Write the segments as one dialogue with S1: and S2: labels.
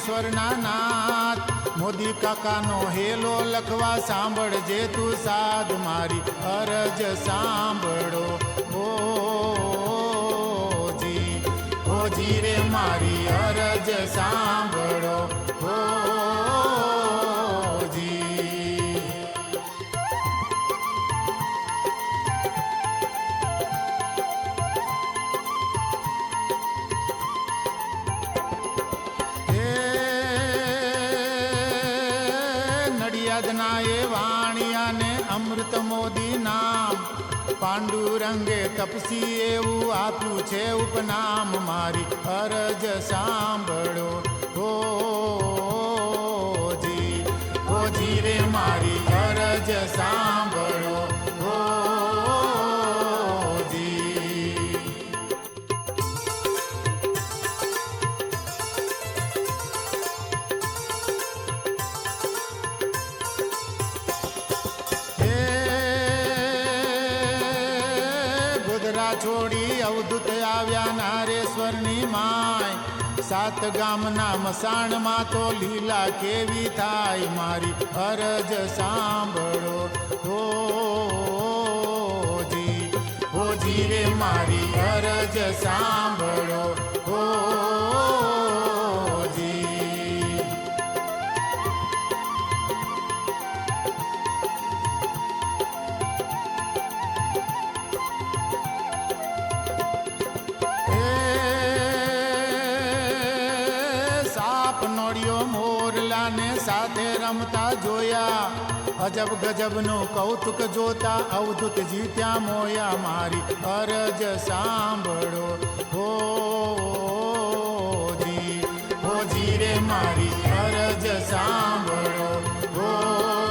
S1: નારેશ્વરના નાથ Modi કાકાનો hello લખવા સાંભળજે તું સાદ મારી અરજ સાંભળો ઓજી રે મારી અરજ સાંભળો ઓજી નડિયાદના એ વાણિયાને અમૃત મોદી નામ પાંડુરંગે તપસી એવું આપ્યું છે ઉપનામ મારી અરજ સાંભળો ઓજી રે મારી અરજ સાંભળો ઓજી છોડી અવધૂત આવ્યા નારેશ્વરની માય સાત ગામના મસાણમાં તો લીલા કેવી થાય મારી અરજ સાંભળો ઓજી રે મારી અરજ સાંભળો ઓજી નોડિયો મોરલાને સાથે રમતા જોયા અજબ ગજબનું કૌતુક જોતા અવધૂત જીત્યા મોયા મારી અરજ સાંભળો ઓજી રે મારી અરજ સાંભળો ઓજી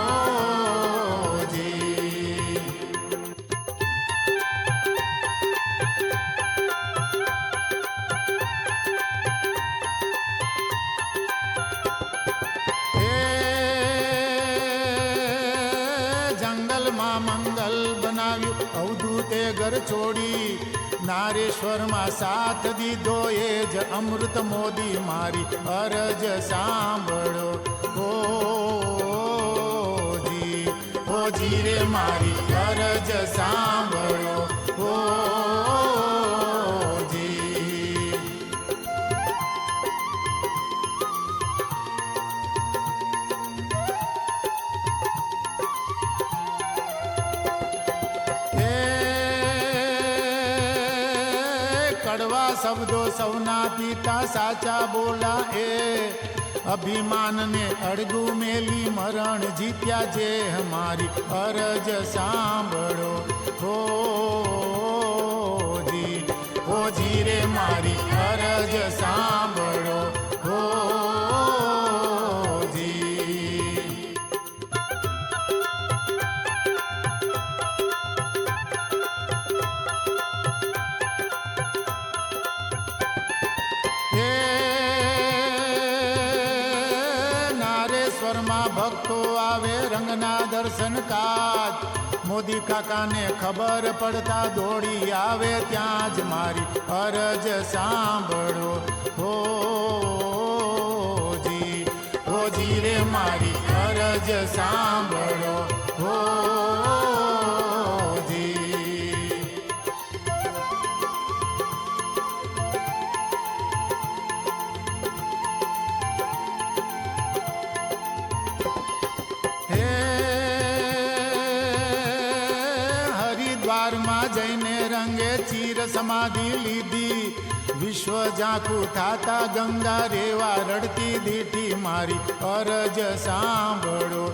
S1: મંગલ બનાવ્યું અવધૂતે ઘર છોડી નારેશ્વરમાં સાથ દીધો એ જ અમૃત મોદી મારી અરજ સાંભળો ઓજી રે મારી અરજ સાંભળો ઓજી કડવા શબ્દો સૌના પિતા સાચા બોલા એ અભિમાનને અડગું મેલી મરણ જીત્યા જે મારી અરજ સાંભળો ઓજી રે મારી અરજ સાંભળો ઓજી નારેશ્વરમાં ભક્તો આવે રંગના દર્શન કાજ મોદી કાકાને ખબર પડતા દોડી આવે ત્યાં જ મારી અરજ સાંભળો ઓજી રે મારી અરજ સાંભળો ઓજી હરિદ્વારમાં જઈને રંગે ચીર સમાધિ લીધી વિશ્વ ઝાંખું થાતા ગંગા રેવા રડતી દીઠી મારી અરજ સાંભળો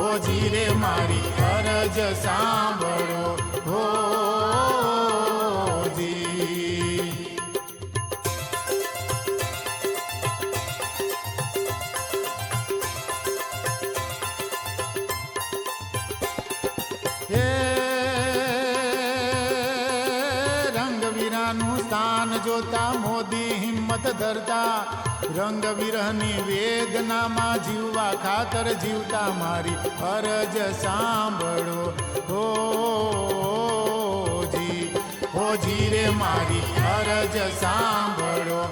S1: ઓજી રે મારી અરજ સાંભળો ઓજી રંગવીરાનું સ્થાન જોતા મોદી હિંમત ધરતા રંગ વિરહની વેદનામાં જીવવા ખાતર જીવતા મારી અરજ સાંભળો ઓજી રે મારી અરજ સાંભળો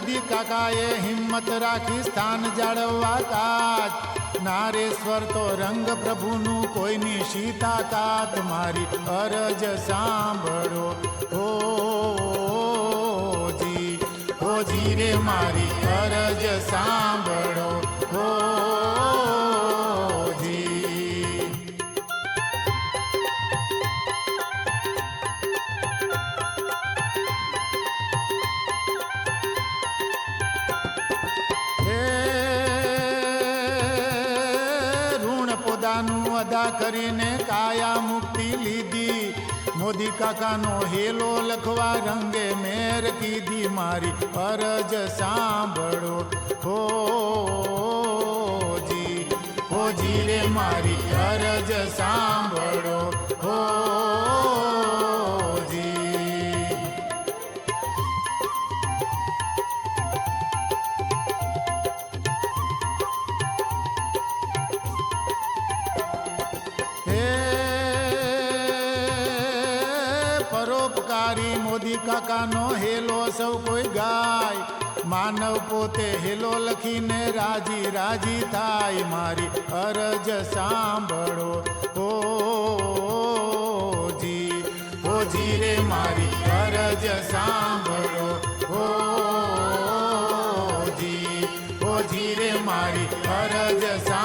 S1: જી કાકાએ હિંમત રાખી સ્થાન જાળવવા કાજ નારેશ્વર તો રંગ પ્રભુનું કોઈની સીતા કાત મારી અરજ સાંભળો જી રે મારી અરજ સાંભળો જી અદા કરીને કાયા મુક્તિ લીધી મોદી કાકાનો હેલો લખવા રંગે મેર કીધી મારી અરજ સાંભળો જી રે મારી અરજ સાંભળો જી પરોપકારી મોદી કાકાનો હેલો સૌ કોઈ ગાય માનવ પોતે હેલો લખીને રાજી રાજી થાય મારી અરજ સાંભળો જી રે મારી અરજ સાંભળો જી રે મારી અરજ સાંભળો